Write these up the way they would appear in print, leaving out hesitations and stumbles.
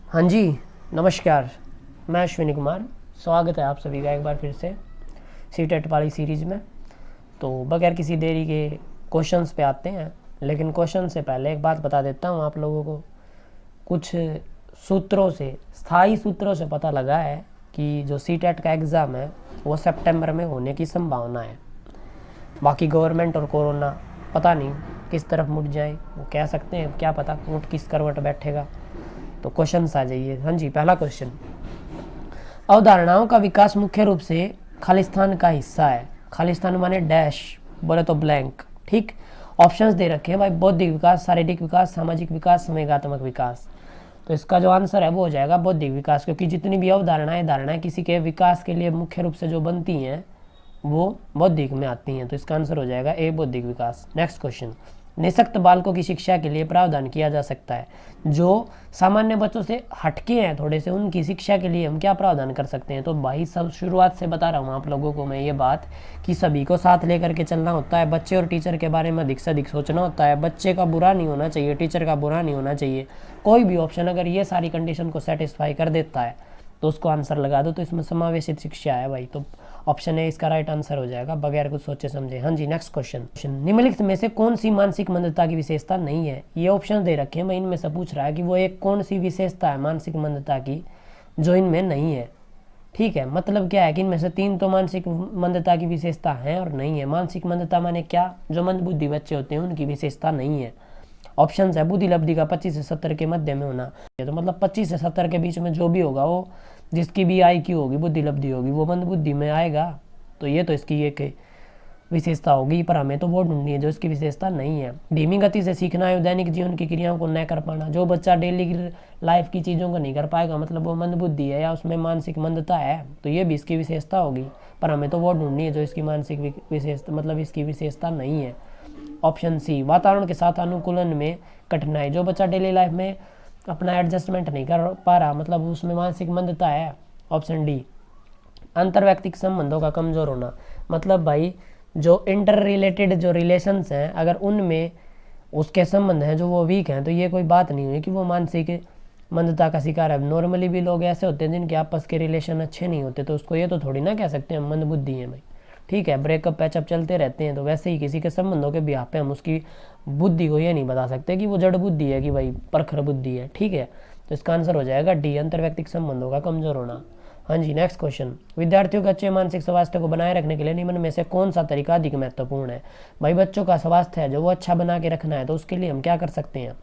हाँ जी, नमस्कार। मैं अश्विनी कुमार। स्वागत है आप सभी का एक बार फिर से सीटेट वाली सीरीज़ में। तो बगैर किसी देरी के क्वेश्चंस पे आते हैं, लेकिन क्वेश्चन से पहले एक बात बता देता हूँ आप लोगों को। कुछ सूत्रों से, स्थायी सूत्रों से पता लगा है कि जो सीटेट का एग्ज़ाम है वो सितंबर में होने की संभावना है। बाकी गवर्नमेंट और कोरोना पता नहीं किस तरफ मुड़ जाए, वो कह सकते हैं, क्या पता ऊँट किस करवट बैठेगा। तो क्वेश्चन आ जाइए। हाँ जी, पहला क्वेश्चन, अवधारणाओं का विकास मुख्य रूप से खालिस्तान का हिस्सा है। खालिस्तान माने डैश, बोले तो ब्लैंक। ठीक, ऑप्शंस दे रखे हैं भाई, बौद्धिक विकास, शारीरिक विकास, सामाजिक विकास, संवेगात्मक विकास। तो इसका जो आंसर है वो हो जाएगा बौद्धिक विकास, क्योंकि जितनी भी धारणाएं किसी के विकास के लिए मुख्य रूप से जो बनती हैं वो बौद्धिक में आती हैं। तो इसका आंसर हो जाएगा ए, बौद्धिक विकास। नेक्स्ट क्वेश्चन, निःशक्त बालकों की शिक्षा के लिए प्रावधान किया जा सकता है। जो सामान्य बच्चों से हटके हैं थोड़े से, उनकी शिक्षा के लिए हम क्या प्रावधान कर सकते हैं। तो भाई सब शुरुआत से बता रहा हूँ आप लोगों को मैं ये बात कि सभी को साथ लेकर के चलना होता है। बच्चे और टीचर के बारे में अधिक से अधिक सोचना होता है। बच्चे का बुरा नहीं होना चाहिए, टीचर का बुरा नहीं होना चाहिए। कोई भी ऑप्शन अगर ये सारी कंडीशन को सेटिस्फाई कर देता है तो उसको आंसर लगा दो। तो इसमें समावेशित शिक्षा है भाई, तो ऑप्शन ए इसका राइट आंसर हो जाएगा बगैर कुछ सोचे समझे। हाँ जी, नेक्स्ट क्वेश्चन, निम्नलिखित में से कौन सी मानसिक मंदता की विशेषता नहीं है। ये ऑप्शन दे रखे हैं, मैं इनमें से पूछ रहा है कि वो एक कौन सी विशेषता है मानसिक मंदता की जो इनमें नहीं है। ठीक है, मतलब क्या है कि इनमें से 3 तो मानसिक मंदता की विशेषता है और नहीं है। मानसिक मंदता माने क्या, जो मंदबुद्धि बच्चे होते हैं उनकी विशेषता नहीं है। ऑप्शन है बुद्धि लब्धि का 25 से 70 के मध्य में होना। तो मतलब 25 से 70 के बीच में जो भी होगा, वो जिसकी भी IQ होगी, बुद्धि लब्धि होगी, वो मंदबुद्धि में आएगा। तो ये तो इसकी एक विशेषता होगी, पर हमें तो वो ढूंढनी है जो इसकी विशेषता नहीं है। धीमी गति से सीखना है, दैनिक जीवन की क्रियाओं को न कर पाना। जो बच्चा डेली लाइफ की चीज़ों को नहीं कर पाएगा, मतलब वो मंदबुद्धि है या उसमें मानसिक मंदता है, तो ये भी इसकी विशेषता होगी। पर हमें तो वो ढूंढनी है जो इसकी मानसिक विशेषता, मतलब इसकी विशेषता नहीं है। ऑप्शन सी, वातावरण के साथ अनुकूलन में कठिनाई। जो बच्चा डेली लाइफ में अपना एडजस्टमेंट नहीं कर पा रहा, मतलब उसमें मानसिक मंदता है। ऑप्शन डी, अंतर्वैयक्तिक संबंधों का कमजोर होना। मतलब भाई जो इंटर रिलेटेड जो रिलेशंस हैं, अगर उनमें उसके संबंध हैं जो वो वीक हैं, तो ये कोई बात नहीं हुई कि वो मानसिक मंदता का शिकार है। नॉर्मली भी लोग ऐसे होते हैं जिनके आपस के रिलेशन अच्छे नहीं होते, तो उसको ये तो थोड़ी ना कह सकते हैं मंदबुद्धि है भाई। ठीक है, ब्रेकअप पैचअप चलते रहते हैं, तो वैसे ही किसी के संबंधों के बिहाफ पे हम उसकी बुद्धि को ये नहीं बता सकते कि वो जड़ बुद्धि है कि भाई परखर बुद्धि है। ठीक है, तो इसका आंसर हो जाएगा डी, अंतर्व्यक्तिक संबंधों का कमजोर होना। हाँ जी, नेक्स्ट क्वेश्चन, विद्यार्थियों के अच्छे मानसिक स्वास्थ्य को बनाए रखने के लिए निम्न में से कौन सा तरीका अधिक महत्वपूर्ण है। भाई बच्चों का स्वास्थ्य है जो वो अच्छा बना के रखना है, तो उसके लिए हम क्या कर सकते हैं।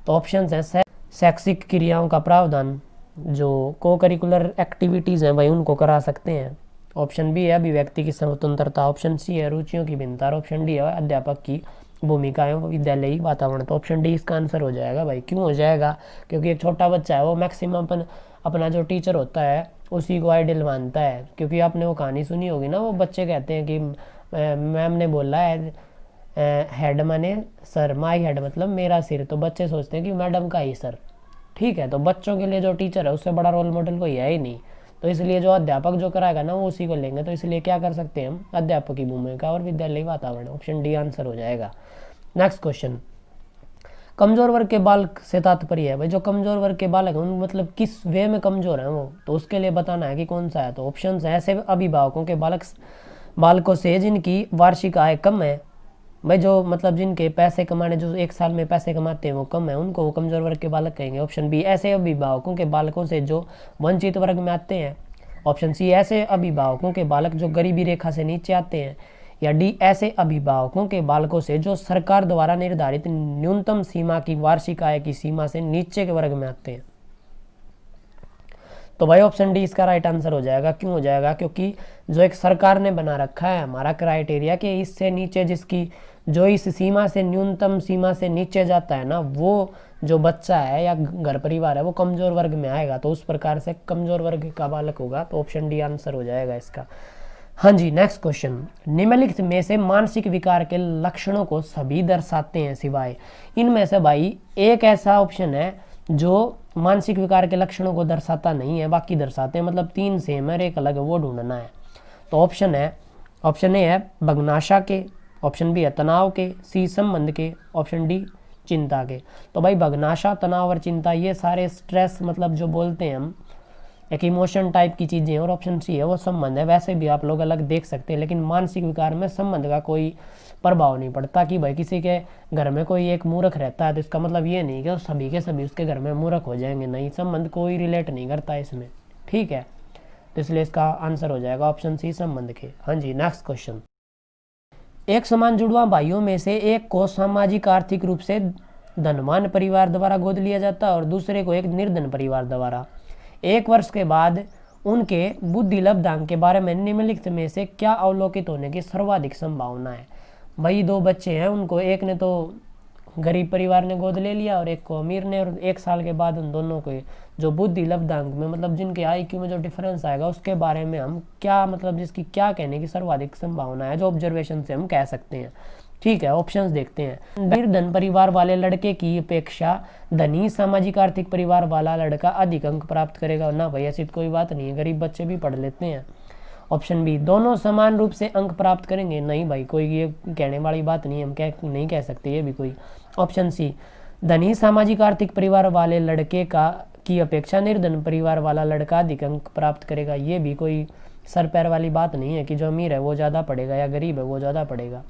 तो ऑप्शन है शैक्षिक क्रियाओं का प्रावधान, जो को करिकुलर एक्टिविटीज़ हैं भाई उनको करा सकते हैं। ऑप्शन बी है अभिव्यक्ति की स्वतंत्रता। ऑप्शन सी है रुचियों की भिन्नता। और ऑप्शन डी है अध्यापक की भूमिकाएं, विद्यालयी वातावरण। तो ऑप्शन डी इसका आंसर हो जाएगा भाई। क्यों हो जाएगा, क्योंकि एक छोटा बच्चा है वो मैक्सिमम अपना जो टीचर होता है उसी को आइडल मानता है। क्योंकि आपने वो कहानी सुनी होगी ना, वो बच्चे कहते हैं कि मैम ने बोला है हेड माने सर, माई हेड मतलब मेरा सिर, तो बच्चे सोचते हैं कि मैडम का ही सर। ठीक है, तो बच्चों के लिए जो टीचर है उससे बड़ा रोल मॉडल कोई है ही नहीं, तो इसलिए जो अध्यापक जो कराएगा ना वो उसी को लेंगे। तो इसलिए क्या कर सकते हैं हम, अध्यापक की भूमिका और विद्यालय वातावरण। ऑप्शन डी आंसर हो जाएगा। नेक्स्ट क्वेश्चन, कमजोर वर्ग के बालक से तात्पर्य है भाई जो कमजोर वर्ग के बालक हैं मतलब किस वे में कमजोर हैं वो, तो उसके लिए बताना है कि कौन सा है। तो ऑप्शन है ऐसे अभिभावकों के बालकों से जिनकी वार्षिक आय कम है। भाई जो मतलब जिनके पैसे कमाने, जो एक साल में पैसे कमाते हैं वो कम है, उनको वो कमजोर वर्ग के बालक कहेंगे। ऑप्शन बी, ऐसे अभिभावकों के बालकों से जो वंचित वर्ग में आते हैं। ऑप्शन सी, ऐसे अभिभावकों के बालक जो गरीबी रेखा से नीचे आते हैं। या डी, ऐसे अभिभावकों के बालकों से जो सरकार द्वारा निर्धारित न्यूनतम सीमा की वार्षिक आय की सीमा से नीचे के वर्ग में आते हैं। तो भाई ऑप्शन डी इसका राइट आंसर हो जाएगा। क्यों हो जाएगा, क्योंकि जो एक सरकार ने बना रखा है हमारा क्राइटेरिया कि इससे नीचे जिसकी जो इस सीमा से न्यूनतम सीमा से नीचे जाता है ना, वो जो बच्चा है या घर परिवार है वो कमजोर वर्ग में आएगा। तो उस प्रकार से कमजोर वर्ग का बालक होगा। तो ऑप्शन डी आंसर हो जाएगा इसका। हाँ जी, नेक्स्ट क्वेश्चन, निम्नलिखित में से मानसिक विकार के लक्षणों को सभी दर्शाते हैं सिवाय। इनमें से भाई एक ऐसा ऑप्शन है जो मानसिक विकार के लक्षणों को दर्शाता नहीं है, बाकी दर्शाते हैं। मतलब 3 सेम है, एक अलग है, वो ढूंढना है। तो ऑप्शन ए है भग्नाशा के, ऑप्शन बी है तनाव के, सी संबंध के, ऑप्शन डी चिंता के। तो भाई भगनाशा, तनाव और चिंता, ये सारे स्ट्रेस मतलब जो बोलते हैं हम, एक इमोशन टाइप की चीज़ें। और ऑप्शन सी है वो संबंध है। वैसे भी आप लोग अलग देख सकते हैं, लेकिन मानसिक विकार में संबंध का कोई प्रभाव नहीं पड़ता। कि भाई किसी के घर में कोई एक मूर्ख रहता है तो इसका मतलब ये नहीं कि सभी के सभी उसके घर में मूर्ख हो जाएंगे, नहीं, संबंध कोई रिलेट नहीं करता इसमें, ठीक है। तो इसलिए इसका आंसर हो जाएगा ऑप्शन सी, संबंध के। हाँ जी, नेक्स्ट क्वेश्चन। एक समान जुड़वा भाइयों में से एक को सामाजिक आर्थिक रूप से धनवान परिवार द्वारा गोद लिया जाता है और दूसरे को एक निर्धन परिवार द्वारा। 1 वर्ष के बाद उनके बुद्धि लब्धांक के बारे में निम्नलिखित में से क्या अवलोकित होने की सर्वाधिक संभावना है। भाई 2 बच्चे हैं, उनको एक ने तो गरीब परिवार ने गोद ले लिया और एक को अमीर ने, और 1 साल के बाद उन दोनों को जो बुद्धि लब्धांक में मतलब जिनके IQ में जो डिफरेंस आएगा उसके बारे में हम क्या मतलब जिसकी क्या कहने की सर्वाधिक संभावना है, जो ऑब्जर्वेशन से हम कह सकते हैं, ठीक है। ऑप्शंस देखते हैं। निर्धन परिवार वाले लड़के की अपेक्षा धनी सामाजिक आर्थिक परिवार वाला लड़का अधिक अंक प्राप्त करेगा। ना भाई ऐसी कोई बात नहीं है, गरीब बच्चे भी पढ़ लेते हैं। ऑप्शन बी, दोनों समान रूप से अंक प्राप्त करेंगे। नहीं भाई, कोई ये कहने वाली बात नहीं, हम नहीं कह सकते ये भी कोई। ऑप्शन सी, धनी सामाजिक आर्थिक परिवार वाले लड़के की अपेक्षा निर्धन परिवार वाला लड़का अधिक अंक प्राप्त करेगा। ये भी कोई सर पैर वाली बात नहीं है कि जो अमीर है वो ज़्यादा पढ़ेगा या गरीब है वो ज़्यादा पढ़ेगा।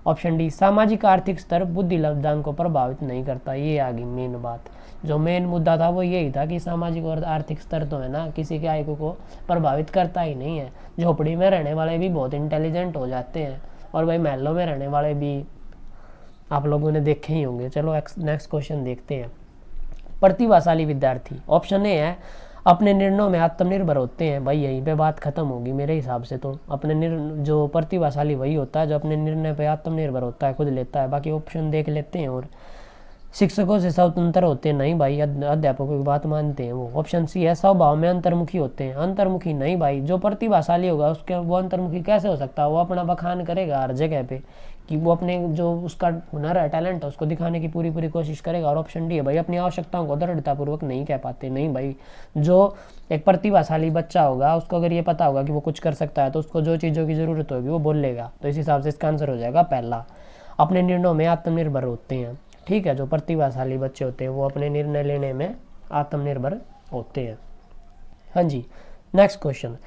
ऑप्शन डी, सामाजिक आर्थिक स्तर बुद्धि लब्धांक को प्रभावित नहीं करता। ये आ गई मेन बात। जो मेन मुद्दा था वो यही था कि सामाजिक और आर्थिक स्तर तो है ना किसी के IQ को प्रभावित करता ही नहीं है। झोपड़ी में रहने वाले भी बहुत इंटेलिजेंट हो जाते हैं, और भाई महलों में रहने वाले भी आप लोगों ने देखे ही होंगे। चलो नेक्स्ट क्वेश्चन देखते हैं। प्रतिभाशाली विद्यार्थी, ऑप्शन ए है अपने निर्णयों में आत्मनिर्भर होते हैं। भाई यहीं पे बात खत्म होगी मेरे हिसाब से। तो अपने जो प्रतिभाशाली वही होता है जो अपने निर्णय पे आत्मनिर्भर होता है, खुद लेता है। बाकी ऑप्शन देख लेते हैं। और शिक्षकों से स्वतंत्र होते हैं। नहीं भाई, अध्यापकों की बात मानते हैं वो। ऑप्शन सी है स्वभाव में अंतर्मुखी होते हैं। अंतर्मुखी नहीं भाई, जो प्रतिभाशाली होगा उसके वो अंतर्मुखी कैसे हो सकता है? वो अपना बखान करेगा हर जगह पे, कि वो अपने जो उसका हुनर है, टैलेंट है, उसको दिखाने की पूरी कोशिश करेगा। और ऑप्शन डी है भाई, अपनी आवश्यकताओं को दृढ़तापूर्वक नहीं कह पाते। नहीं भाई, जो एक प्रतिभाशाली बच्चा होगा उसको अगर ये पता होगा कि वो कुछ कर सकता है तो उसको जो चीज़ों की ज़रूरत होगी वो बोल लेगा। तो इस हिसाब से इसका आंसर हो जाएगा पहला, अपने निर्णयों में आत्मनिर्भर होते हैं। ठीक है, जो प्रतिभाशाली बच्चे होते हैं वो अपने निर्णय लेने में आत्मनिर्भर होते हैं। हाँ जी, नेक्स्ट क्वेश्चन।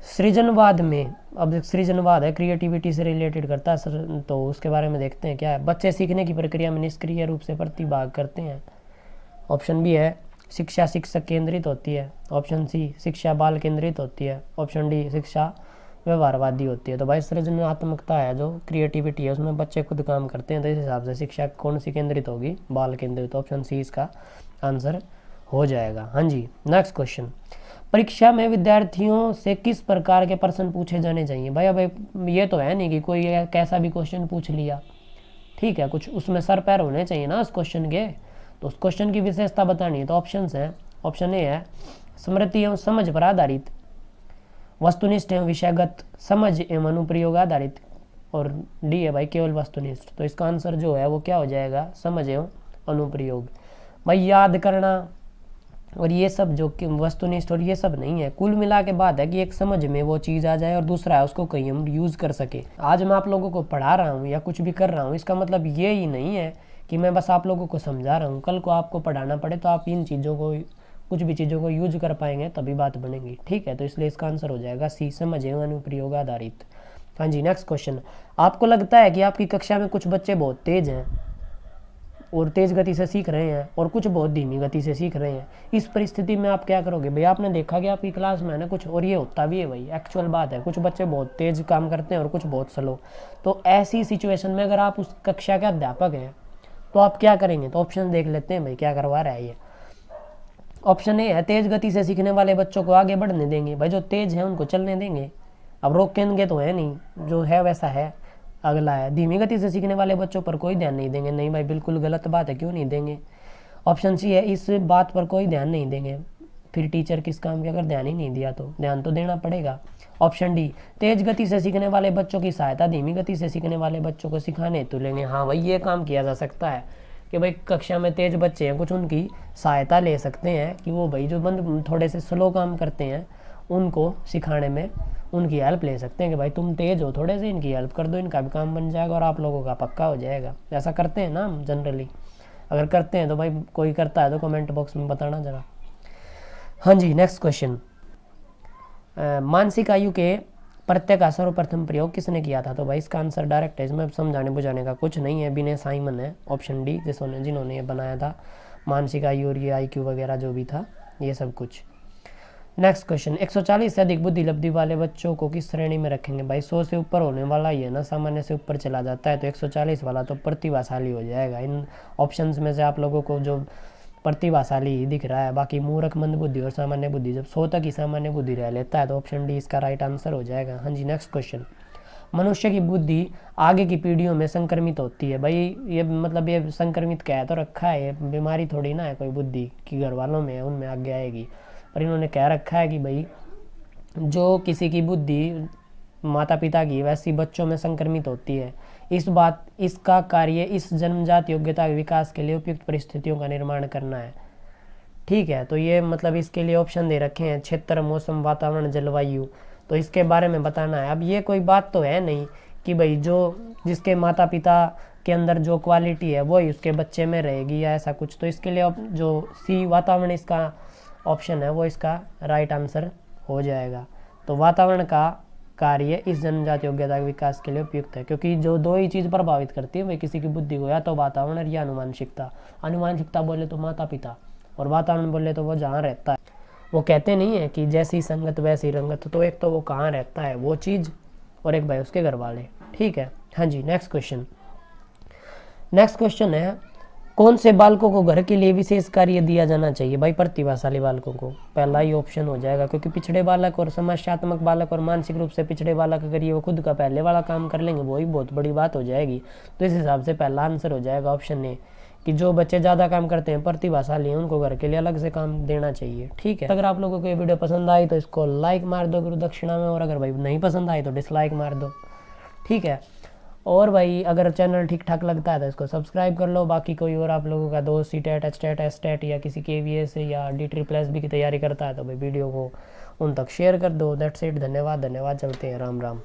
सृजनवाद में, अब सृजनवाद है क्रिएटिविटी से रिलेटेड करता है, तो उसके बारे में देखते हैं क्या है। बच्चे सीखने की प्रक्रिया में निष्क्रिय रूप से प्रतिभाग करते हैं। ऑप्शन बी है शिक्षा शिक्षक केंद्रित होती है। ऑप्शन सी शिक्षा बाल केंद्रित होती है। ऑप्शन डी शिक्षा व्यवहारवादी होती है। तो भाई सृजनात्मकता है, जो क्रिएटिविटी है, उसमें बच्चे खुद काम करते हैं। तो इस हिसाब से शिक्षा कौन सी केंद्रित होगी? बाल केंद्रित। ऑप्शन सी इसका आंसर हो जाएगा। हाँ जी, नेक्स्ट क्वेश्चन। परीक्षा में विद्यार्थियों से किस प्रकार के प्रश्न पूछे जाने चाहिए? भाई अब ये तो है नहीं कि कोई कैसा भी क्वेश्चन पूछ लिया, ठीक है, कुछ उसमें सर पैर होने चाहिए ना उस क्वेश्चन के। तो उस क्वेश्चन की विशेषता बतानी है। तो ऑप्शंस हैं। ऑप्शन ए है स्मृति एवं समझ पर आधारित, वस्तुनिष्ठ एवं विषयगत, समझ एवं अनुप्रयोग आधारित, और डी है भाई केवल वस्तुनिष्ठ। तो इसका आंसर जो है वो क्या हो जाएगा? समझ एवं अनुप्रयोग। भाई याद करना और ये सब जो वस्तुनिष्ठ और ये सब नहीं है, कुल मिला के बात है कि एक समझ में वो चीज़ आ जाए और दूसरा है उसको कहीं हम यूज़ कर सके। आज मैं आप लोगों को पढ़ा रहा हूँ या कुछ भी कर रहा हूँ, इसका मतलब ये ही नहीं है कि मैं बस आप लोगों को समझा रहा हूँ। कल को आपको पढ़ाना पड़े तो आप इन चीज़ों को, कुछ भी चीज़ों को यूज कर पाएंगे तभी बात बनेगी। ठीक है, तो इसलिए इसका आंसर हो जाएगा सी, समझ एवं अनुप्रयोग आधारित। हाँ जी, नेक्स्ट क्वेश्चन। आपको लगता है कि आपकी कक्षा में कुछ बच्चे बहुत तेज हैं और तेज गति से सीख रहे हैं और कुछ बहुत धीमी गति से सीख रहे हैं। इस परिस्थिति में आप क्या करोगे? भाई आपने देखा कि आपकी क्लास में है ना कुछ, और ये होता भी है भाई, एक्चुअल बात है, कुछ बच्चे बहुत तेज काम करते हैं और कुछ बहुत स्लो। तो ऐसी सिचुएशन में अगर आप उस कक्षा के अध्यापक हैं तो आप क्या करेंगे? तो ऑप्शन देख लेते हैं भाई क्या करवा रहा है ये। ऑप्शन ए है तेज गति से सीखने वाले बच्चों को आगे बढ़ने देंगे। भाई जो तेज है उनको चलने देंगे, अब रोकेंगे तो है नहीं, जो है वैसा है। अगला है धीमी गति से सीखने वाले बच्चों पर कोई ध्यान नहीं देंगे। नहीं भाई, बिल्कुल गलत बात है, क्यों नहीं देंगे? ऑप्शन सी है इस बात पर कोई ध्यान नहीं देंगे। फिर टीचर किस काम के, अगर ध्यान ही नहीं दिया तो ध्यान तो देना पड़ेगा। ऑप्शन डी तेज गति से सीखने वाले बच्चों की सहायता धीमी गति से सीखने वाले बच्चों को सिखाने हेतु लेंगे। हाँ भाई, ये काम किया जा सकता है कि भाई कक्षा में तेज बच्चे हैं, कुछ उनकी सहायता ले सकते हैं कि वो भाई जो बंद थोड़े से स्लो काम करते हैं उनको सिखाने में उनकी हेल्प ले सकते हैं कि भाई तुम तेज हो, थोड़े से इनकी हेल्प कर दो, इनका भी काम बन जाएगा और आप लोगों का पक्का हो जाएगा। ऐसा करते हैं ना हम जनरली, अगर करते हैं तो भाई कोई करता है तो कमेंट बॉक्स में बताना जरा। हाँ जी, नेक्स्ट क्वेश्चन, मानसिक आयु के प्रत्यय का सर्वप्रथम प्रयोग किसने किया था? तो भाई इसका आंसर डायरेक्ट है, इसमें समझाने बुझाने का कुछ नहीं है, बिने साइमन है, ऑप्शन डी, जिन्होंने ये बनाया था मानसिक आयु और ये IQ वगैरह जो भी था ये सब कुछ। नेक्स्ट क्वेश्चन, 140 से अधिक बुद्धि लब्धि वाले बच्चों को किस श्रेणी में रखेंगे? भाई 100 से ऊपर होने वाला ही है ना, सामान्य से ऊपर चला जाता है, तो 140 वाला तो प्रतिभाशाली हो जाएगा। इन ऑप्शंस में से आप लोगों को जो प्रतिभाशाली ही दिख रहा है, बाकी मूर्ख, मंदबुद्धि और सामान्य बुद्धि, जब 100 तक ही सामान्य बुद्धि रह लेता है तो ऑप्शन डी इसका राइट आंसर हो जाएगा। हाँ जी, नेक्स्ट क्वेश्चन, मनुष्य की बुद्धि आगे की पीढ़ियों में संक्रमित होती है। भाई ये मतलब ये संक्रमित कह तो रखा है, ये बीमारी थोड़ी ना है कोई बुद्धि की घर वालों में है उनमें आगे आएगी, पर इन्होंने कह रखा है कि भाई जो किसी की बुद्धि माता पिता की वैसी बच्चों में संक्रमित होती है। इसका कार्य इस जन्मजात योग्यता के विकास के लिए उपयुक्त परिस्थितियों का निर्माण करना है। ठीक है, तो ये मतलब इसके लिए ऑप्शन दे रखे हैं, क्षेत्र, मौसम, वातावरण, जलवायु, तो इसके बारे में बताना है। अब ये कोई बात तो है नहीं कि भाई जो जिसके माता पिता के अंदर जो क्वालिटी है वही उसके बच्चे में रहेगी या ऐसा कुछ, तो इसके लिए जो सी वातावरण इसका ऑप्शन है वो इसका राइट आंसर हो जाएगा। तो वातावरण का कार्य इस जन्मजात योग्यता के विकास के लिए उपयुक्त है, क्योंकि जो दो ही चीज़ प्रभावित करती है वही किसी की बुद्धि को, या तो वातावरण या अनुवांशिकता। अनुवांशिकता बोले तो माता पिता, और वातावरण बोले तो वो जहाँ रहता है। वो कहते नहीं है कि जैसी संगत वैसी रंगत, तो एक तो वो कहाँ रहता है वो चीज़, और एक भाई उसके घर वाले। ठीक है, हाँ जी, नेक्स्ट क्वेश्चन है, कौन से बालकों को घर के लिए विशेष कार्य दिया जाना चाहिए? भाई प्रतिभाशाली बालकों को पहला ही ऑप्शन हो जाएगा, क्योंकि पिछड़े बालक और समस्यात्मक बालक और मानसिक रूप से पिछड़े बालक अगर ये वो खुद का पहले वाला काम कर लेंगे वो ही बहुत बड़ी बात हो जाएगी। तो इस हिसाब से पहला आंसर हो जाएगा ऑप्शन ए, कि जो बच्चे ज़्यादा काम करते हैं, प्रतिभाशाली हैं, उनको घर के लिए अलग से काम देना चाहिए। ठीक है, अगर आप लोगों को ये वीडियो पसंद आई तो इसको लाइक मार दो गुरु दक्षिणा में, और अगर भाई नहीं पसंद आई तो डिसलाइक मार दो। ठीक है, और भाई अगर चैनल ठीक ठाक लगता है तो इसको सब्सक्राइब कर लो। बाकी कोई और आप लोगों का दोस्त CTET, HTET, STET या किसी KVS या DSSS की तैयारी करता है तो भाई वीडियो को उन तक शेयर कर दो। दैट्स इट, धन्यवाद, चलते हैं, राम राम।